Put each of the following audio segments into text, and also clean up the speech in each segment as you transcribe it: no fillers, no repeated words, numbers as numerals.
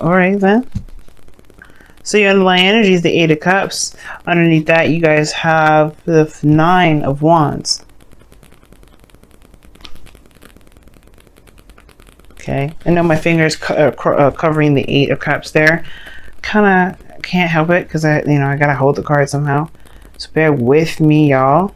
All right then. So your underlying energy is the Eight of Cups. Underneath that, you guys have the Nine of Wands. Okay, I know my fingers covering the Eight of Cups there. Kind of can't help it because I gotta hold the card somehow. So bear with me, y'all.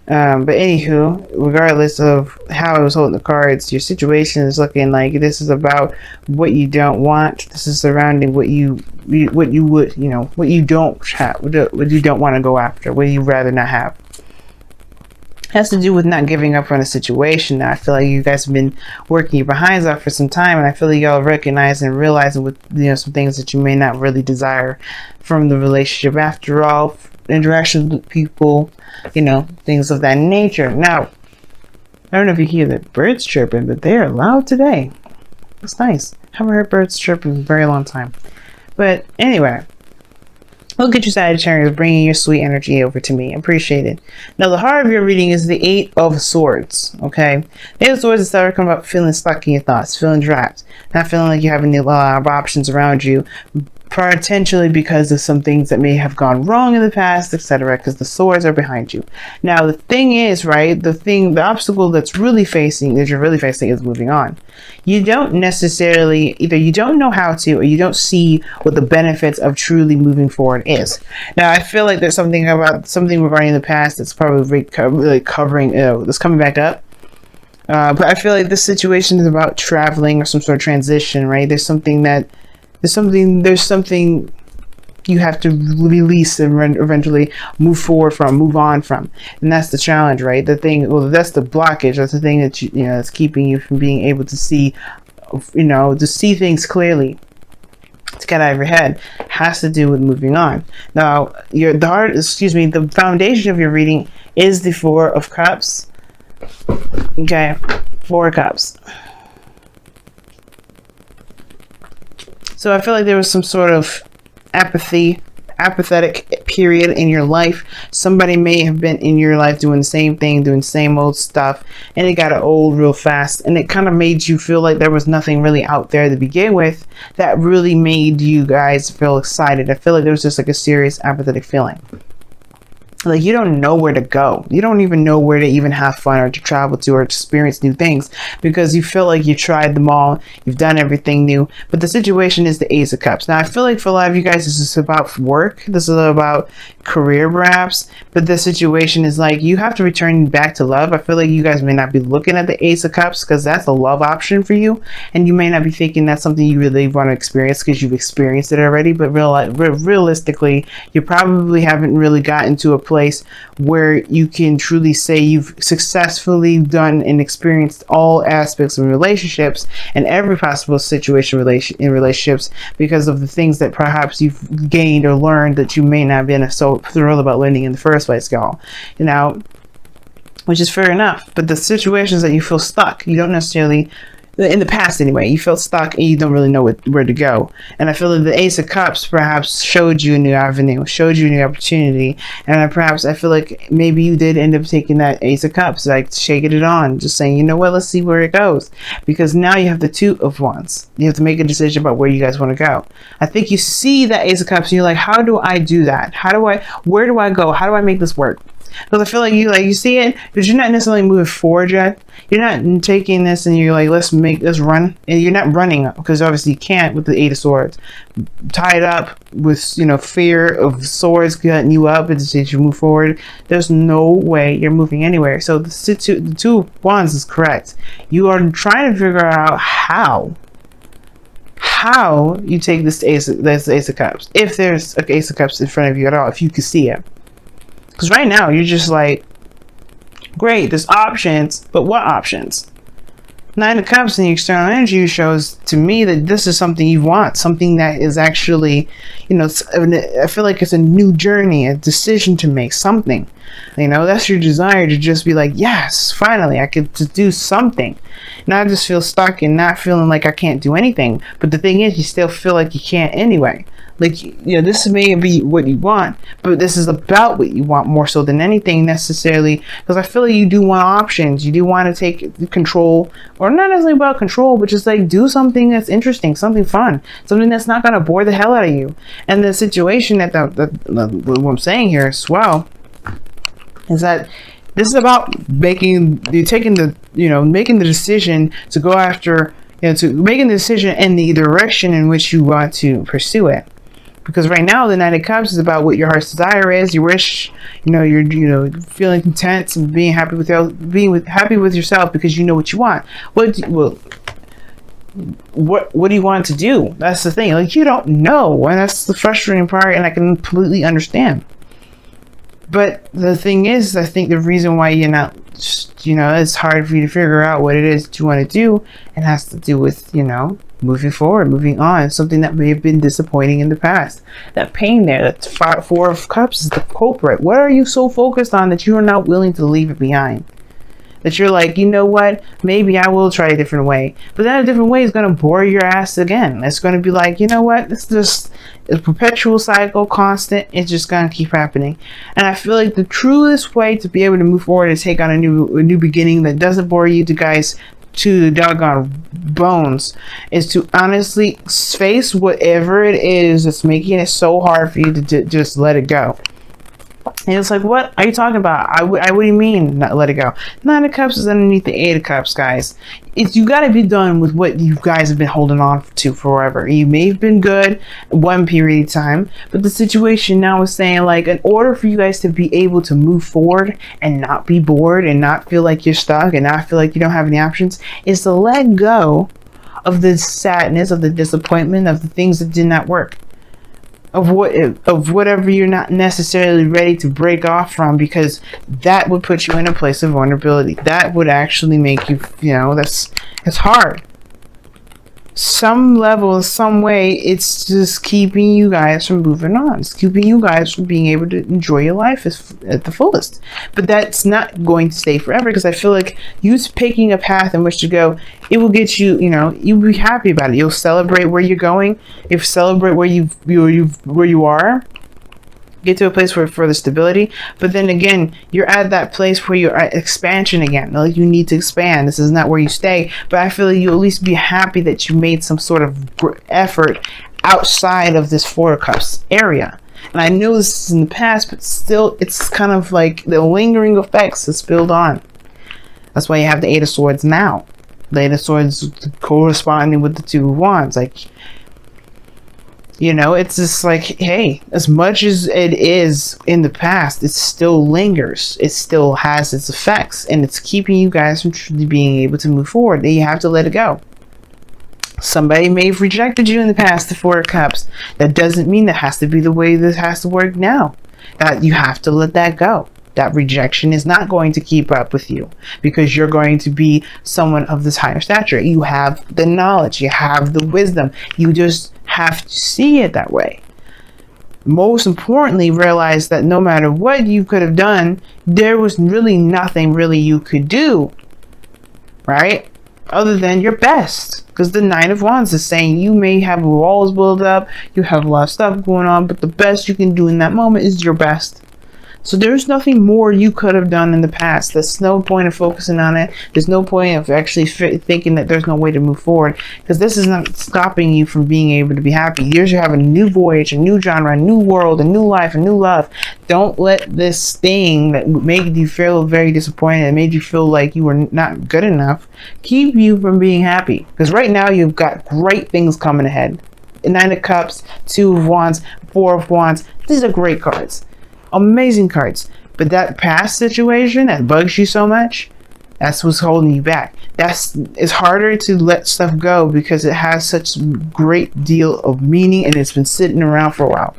But anywho, regardless of how I was holding the cards, your situation is looking like this is about what you don't want. This is surrounding what you would, what you don't have, what you don't want to go after, what you rather not have. It has to do with not giving up on a situation. Now, I feel like you guys have been working your behinds off for some time, and I feel like y'all recognize and realizing with some things that you may not really desire from the relationship. After all, interactions with people, things of that nature. Now, I don't know if you hear the birds chirping, but they are loud today. It's nice. Haven't heard birds chirping in a very long time. But anyway, look at you, Sagittarius, bringing your sweet energy over to me. Appreciate it. Now, the heart of your reading is the Eight of Swords. Okay, the Eight of Swords is talking about feeling stuck in your thoughts, feeling trapped, not feeling like you have any options around you, potentially because of some things that may have gone wrong in the past, etc., because the swords are behind you. Now, the thing is, right, the obstacle that you're really facing is moving on. You don't necessarily, either you don't know how to, or you don't see what the benefits of truly moving forward is. Now, I feel like there's something regarding the past that's probably really covering, that's coming back up. But I feel like this situation is about traveling or some sort of transition, right? There's something you have to release and eventually move on from, and that's the challenge, right? That's the blockage. That's the thing that that's keeping you from being able to see, to see things clearly, to get out of your head. Has to do with moving on. Now, the foundation of your reading is the Four of Cups. Okay, Four of Cups. So I feel like there was some sort of apathetic period in your life. Somebody may have been in your life doing the same thing, doing the same old stuff, and it got old real fast, and it kind of made you feel like there was nothing really out there to begin with that really made you guys feel excited. I feel like there was just like a serious apathetic feeling. Like you don't know where to go. You don't even know where to even have fun or to travel to or experience new things, because you feel like you tried them all. You've done everything new. But the situation is the Ace of Cups. Now, I feel like for a lot of you guys, this is about work. This is about career, perhaps. But the situation is like you have to return back to love. I feel like you guys may not be looking at the Ace of Cups because that's a love option for you. And you may not be thinking that's something you really want to experience because you've experienced it already. But realistically, you probably haven't really gotten to a place where you can truly say you've successfully done and experienced all aspects of relationships and every possible situation in relationships, because of the things that perhaps you've gained or learned that you may not have been so thrilled about learning in the first place, y'all. Which is fair enough. But the situations that you feel stuck, you don't necessarily, in the past anyway, you felt stuck and you don't really know where to go. And I feel that the Ace of Cups perhaps showed you a new avenue, showed you a new opportunity. And perhaps I feel like maybe you did end up taking that Ace of Cups, like shaking it on, just saying, you know what, let's see where it goes. Because now you have the Two of Wands. You have to make a decision about where you guys want to go. I think you see that Ace of Cups and you're like, how do I do that? Where do I go? How do I make this work? Because I feel like you see it, but you're not necessarily moving forward yet. You're not taking this and you're like, let's run. And you're not running, because obviously you can't with the Eight of Swords. Tied up with, fear of swords cutting you up as you move forward. There's no way you're moving anywhere. So the Two of Wands is correct. You are trying to figure out how you take this Ace of Cups. If there's an Ace of Cups in front of you at all, if you can see it. Because right now, you're just like, great, there's options, but what options? Nine of Cups in the external energy shows to me that this is something you want, something that is actually, I feel like it's a new journey, a decision to make, something. That's your desire to just be like, yes, finally, I get to do something. Not just feel stuck and not feeling like I can't do anything. But the thing is, you still feel like you can't anyway. Like, this may be what you want, but this is about what you want more so than anything necessarily, because I feel like you do want options. You do want to take control or not necessarily about control, but just like do something that's interesting, something fun, something that's not going to bore the hell out of you. And the situation that what I'm saying here as well is that this is about making the decision to go after, to making the decision in the direction in which you want to pursue it. Because right now, the Knight of Cups is about what your heart's desire is. You wish, you're feeling content and being happy with yourself because you know what you want. What do you want to do? That's the thing. Like, you don't know, and that's the frustrating part. And I can completely understand. But the thing is, I think the reason why you're not, it's hard for you to figure out what it is that you want to do, and has to do with, moving forward, moving on, something that may have been disappointing in the past. That pain there, that Four of Cups is the culprit. What are you so focused on that you are not willing to leave it behind? That you're like, you know what, maybe I will try a different way. But that a different way is going to bore your ass again. It's going to be like, you know what, it's just a perpetual cycle, constant. It's just going to keep happening. And I feel like the truest way to be able to move forward and take on a new beginning that doesn't bore you guys to the doggone bones is to honestly face whatever it is that's making it so hard for you to just let it go. And it's like, what are you talking about? What do you mean not let it go? Nine of Cups is underneath the Eight of Cups, guys. You got to be done with what you guys have been holding on to forever. You may have been good one period of time, but the situation now is saying, like, in order for you guys to be able to move forward and not be bored and not feel like you're stuck and not feel like you don't have any options, is to let go of the sadness, of the disappointment, of the things that did not work. Of whatever you're not necessarily ready to break off from, because that would put you in a place of vulnerability. That would actually make you, it's hard. Some level, some way, it's just keeping you guys from moving on. It's keeping you guys from being able to enjoy your life at the fullest. But that's not going to stay forever, because I feel like you picking a path in which to go, it will get you, you'll be happy about it. You'll celebrate where you're going. You'll celebrate where you are. Get to a place where further stability, but then again, you're at that place where you're at expansion again. Like, you need to expand. This is not where you stay, but I feel like you'll at least be happy that you made some sort of effort outside of this Four of Cups area. And I know this is in the past, but still, it's kind of like the lingering effects that spilled on. That's why you have the Eight of Swords now. The Eight of Swords corresponding with the Two of Wands. Like, it's just like, hey, as much as it is in the past, it still lingers. It still has its effects, and it's keeping you guys from truly being able to move forward. Then you have to let it go. Somebody may have rejected you in the past, the Four of Cups. That doesn't mean that has to be the way this has to work now. That you have to let that go. That rejection is not going to keep up with you, because you're going to be someone of this higher stature. You have the knowledge, you have the wisdom. You just have to see it that way. Most importantly, realize that no matter what you could have done, there was really nothing really you could do, right? Other than your best. Because the Nine of Wands is saying you may have walls built up, you have a lot of stuff going on, but the best you can do in that moment is your best. So there's nothing more you could have done in the past. There's no point of focusing on it. There's no point of actually thinking that there's no way to move forward, because this is not stopping you from being able to be happy. You're having a new voyage, a new genre, a new world, a new life, a new love. Don't let this thing that made you feel very disappointed and made you feel like you were not good enough keep you from being happy. Because right now you've got great things coming ahead. Nine of Cups, Two of Wands, Four of Wands. These are great cards. Amazing cards. But that past situation that bugs you so much, that's what's holding you back. It's harder to let stuff go because it has such great deal of meaning and it's been sitting around for a while.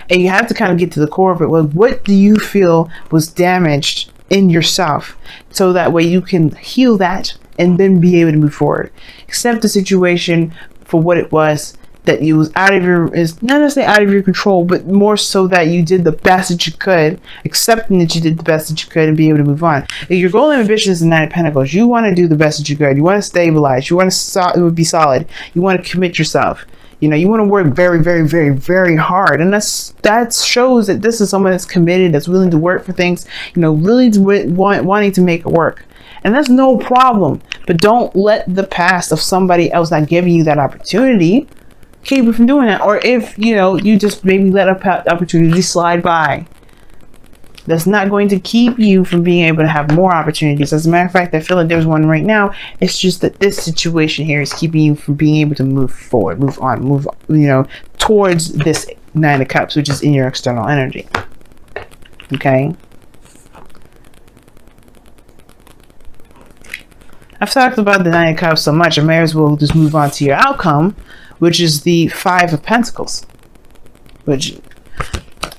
And you have to kind of get to the core of it. Well, what do you feel was damaged in yourself, so that way you can heal that and then be able to move forward. Accept the situation for what it was, that you was out of your, is not necessarily out of your control, but more so that you did the best that you could, accepting that you did the best that you could and be able to move on. If your goal and ambition is the Nine of Pentacles, you want to do the best that you could. You want to stabilize. You want to be solid. You want to commit yourself. You want to work very, very, very, very hard. And that shows that this is someone that's committed, that's willing to work for things, really wanting to make it work. And that's no problem. But don't let the past of somebody else not giving you that opportunity keep you from doing that. Or if, you know, you just maybe let a opportunity slide by, that's not going to keep you from being able to have more opportunities. As a matter of fact, I feel like there's one right now. It's just that this situation here is keeping you from being able to move forward, move on, you know, towards this Nine of Cups, which is in your external energy. Okay. I've talked about the Nine of Cups so much, I may as well just move on to your outcome, which is the Five of Pentacles. Which,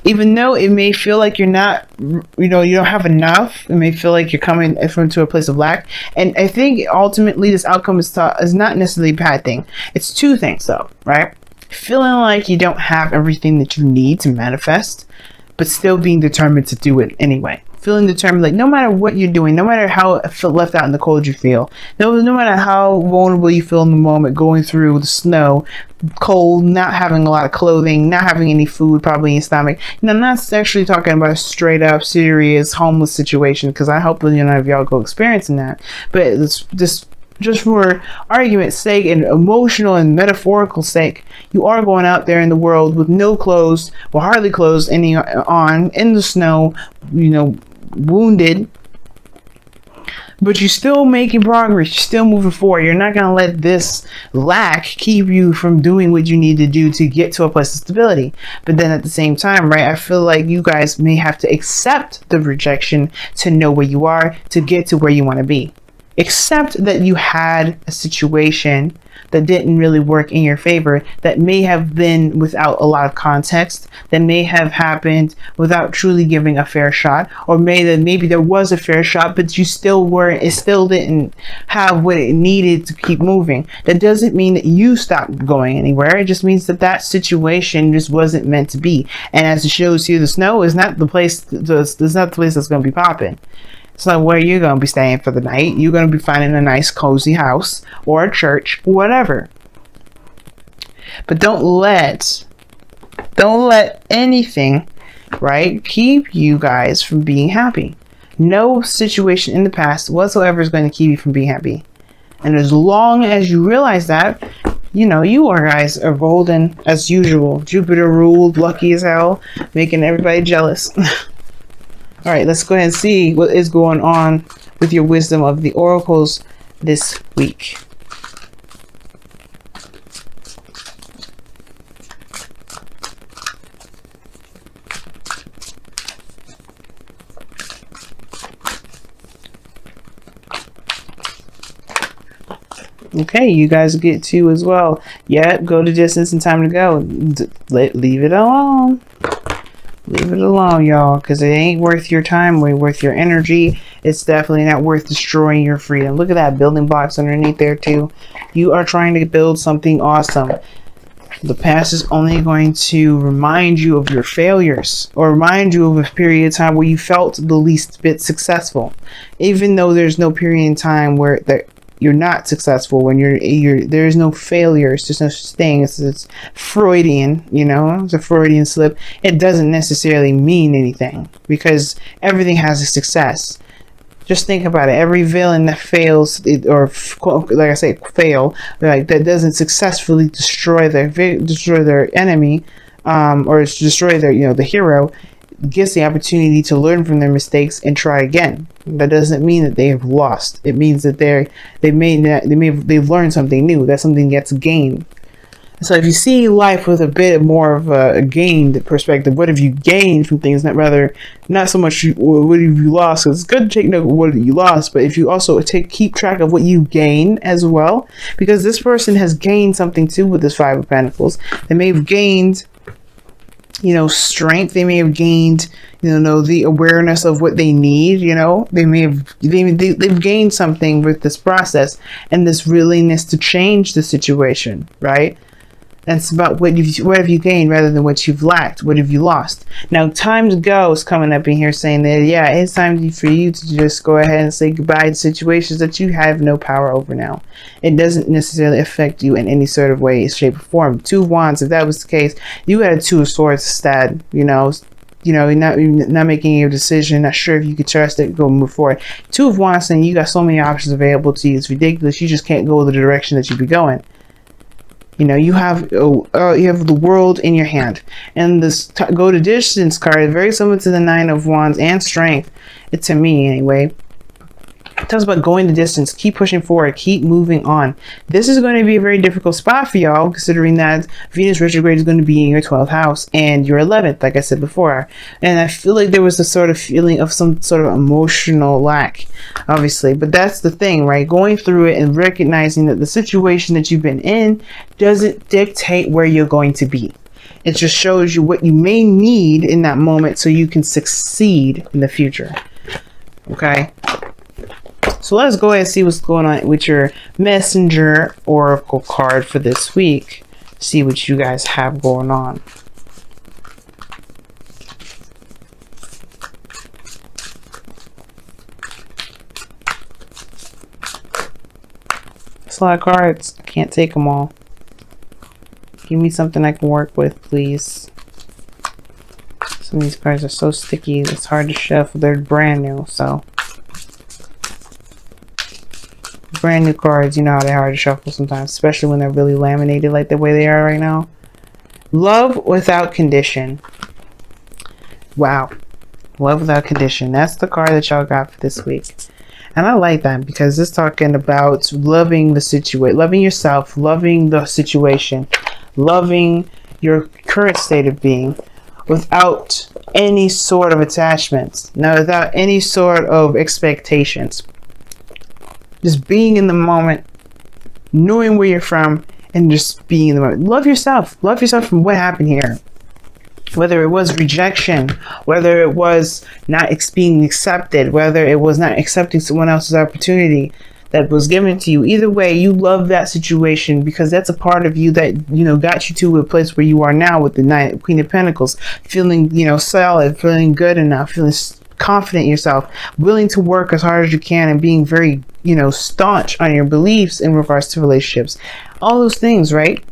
even though it may feel like you're not, you know, you don't have enough, it may feel like you're coming from to a place of lack. And I think ultimately this outcome is not necessarily a bad thing. It's two things though, right? Feeling like you don't have everything that you need to manifest, but still being determined to do it anyway. Feeling determined, like no matter what you're doing, no matter how left out in the cold you feel, no matter how vulnerable you feel in the moment, going through the snow, cold, not having a lot of clothing, not having any food probably in your stomach. And I'm not actually talking about a straight up serious homeless situation, because I hope none of y'all go experiencing that. But it's just for argument's sake and emotional and metaphorical sake, you are going out there in the world with no clothes, or hardly clothes any on, in the snow, you know, wounded, but you're still making progress, you're still moving forward. You're not going to let this lack keep you from doing what you need to do to get to a place of stability. But then at the same time, right, I feel like you guys may have to accept the rejection to know where you are, to get to where you want to be. Accept that you had a situation that didn't really work in your favor, that may have been without a lot of context, that may have happened without truly giving a fair shot, or maybe there was a fair shot, but you still it still didn't have what it needed to keep moving. That doesn't mean that you stopped going anywhere. It just means that that situation just wasn't meant to be. And as it shows here, the snow is not the place. It's not the place that's going to be popping. It's not where you're going to be staying for the night. You're going to be finding a nice cozy house or a church, whatever. But don't let anything, right, keep you guys from being happy. No situation in the past whatsoever is going to keep you from being happy. And as long as you realize that, you know, you guys are golden as usual. Jupiter ruled, lucky as hell, making everybody jealous. All right, let's go ahead and see what is going on with your wisdom of the oracles this week. Okay, you guys get two as well. Yep, go the distance and time to go. Leave it alone. Leave it alone, y'all, because it ain't worth your time, or worth your energy. It's definitely not worth destroying your freedom. Look at that, building blocks underneath there too. You are trying to build something awesome. The past is only going to remind you of your failures, or remind you of a period of time where you felt the least bit successful, even though there's no period in time where you're not successful. When there's no failures, there's no such thing. It's Freudian, you know, it's a Freudian slip. It doesn't necessarily mean anything, because everything has a success. Just think about it. Every villain that fails, or like I say, fail, like that doesn't successfully destroy their enemy, or destroy their, you know, the hero, gets the opportunity to learn from their mistakes and try again. That doesn't mean that they have lost. It means that they've learned something new. That something gets gained. So if you see life with a bit more of a gained perspective, what have you gained from things? Not so much what have you lost. It's good to take note of what you lost, but if you also keep track of what you gain as well, because this person has gained something too with this Five of Pentacles. They may have gained, you know, strength. They may have gained, you know, the awareness of what they need. You know, they've gained something with this process and this willingness to change the situation, right? That's about what have you gained rather than what you've lacked. What have you lost? Now, time to go is coming up in here saying that, yeah, it's time for you to just go ahead and say goodbye to situations that you have no power over now. It doesn't necessarily affect you in any sort of way, shape, or form. Two of Wands, if that was the case, you had a Two of Swords instead, you know. you know, not making a decision, not sure if you can trust it, go move forward. Two of Wands saying you got so many options available to you. It's ridiculous. You just can't go the direction that you be going. You know, you have the world in your hand, and this go to distance card, very similar to the Nine of Wands and Strength. It to me anyway. It tells about going the distance, keep pushing forward, keep moving on. This is going to be a very difficult spot for y'all, considering that Venus retrograde is going to be in your 12th house and your 11th, like I said before. And I feel like there was a sort of feeling of some sort of emotional lack, obviously. But that's the thing, right? Going through it and recognizing that the situation that you've been in doesn't dictate where you're going to be. It just shows you what you may need in that moment so you can succeed in the future. Okay? So let's go ahead and see what's going on with your Messenger Oracle card for this week. See what you guys have going on. That's a lot of cards. I can't take them all. Give me something I can work with, please. Some of these cards are so sticky, it's hard to shuffle. They're brand new, so. Brand new cards, you know how they're hard to shuffle sometimes, especially when they're really laminated like the way they are right now. Love without condition. Wow. Love without condition. That's the card that y'all got for this week. And I like that because it's talking about loving the situation, loving yourself, loving the situation, loving your current state of being without any sort of attachments. Now, without any sort of expectations. Just being in the moment, knowing where you're from, and just being in the moment. Love yourself. Love yourself from what happened here. Whether it was rejection, whether it was not being accepted, whether it was not accepting someone else's opportunity that was given to you. Either way, you love that situation because that's a part of you that, you know, got you to a place where you are now with the Queen of Pentacles. Feeling, you know, solid, feeling good enough, feeling confident in yourself, willing to work as hard as you can, and being very, you know, staunch on your beliefs in regards to relationships. All those things, right?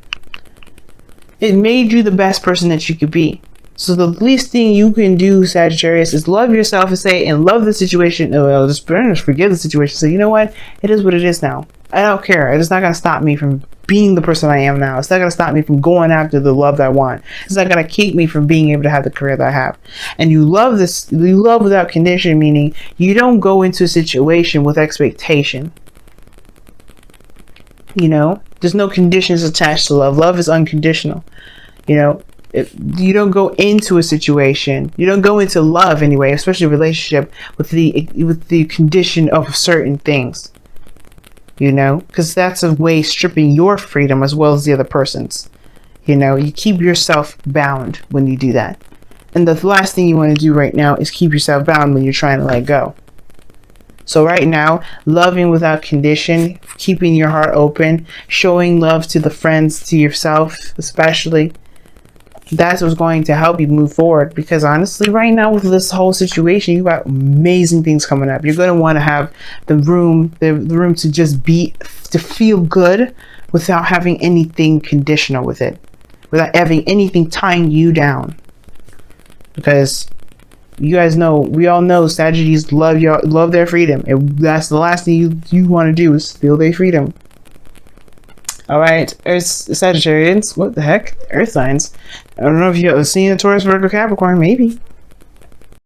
It made you the best person that you could be. So the least thing you can do, Sagittarius, is love yourself and say, and love the situation. Oh, just forgive the situation. So you know what? It is what it is now. I don't care. It's not going to stop me from being the person I am now. It's not going to stop me from going after the love that I want. It's not going to keep me from being able to have the career that I have. And you love this. You love without condition, meaning you don't go into a situation with expectation. You know, there's no conditions attached to love. Love is unconditional. You know, you don't go into a situation, you don't go into love anyway, especially a relationship, with the condition of certain things. You know, because that's a way stripping your freedom as well as the other person's. You know, you keep yourself bound when you do that. And the last thing you want to do right now is keep yourself bound when you're trying to let go. So right now, loving without condition, keeping your heart open, showing love to the friends, to yourself especially, that's what's going to help you move forward. Because honestly, right now with this whole situation, you got amazing things coming up. You're going to want to have the room to just be, to feel good without having anything conditional with it, without having anything tying you down. Because you guys know, we all know Sagittarius love their freedom. And that's the last thing you want to do, is feel their freedom. Alright, Sagittarians, what the heck? Earth signs. I don't know if you've seen a Taurus, Virgo, Capricorn, maybe.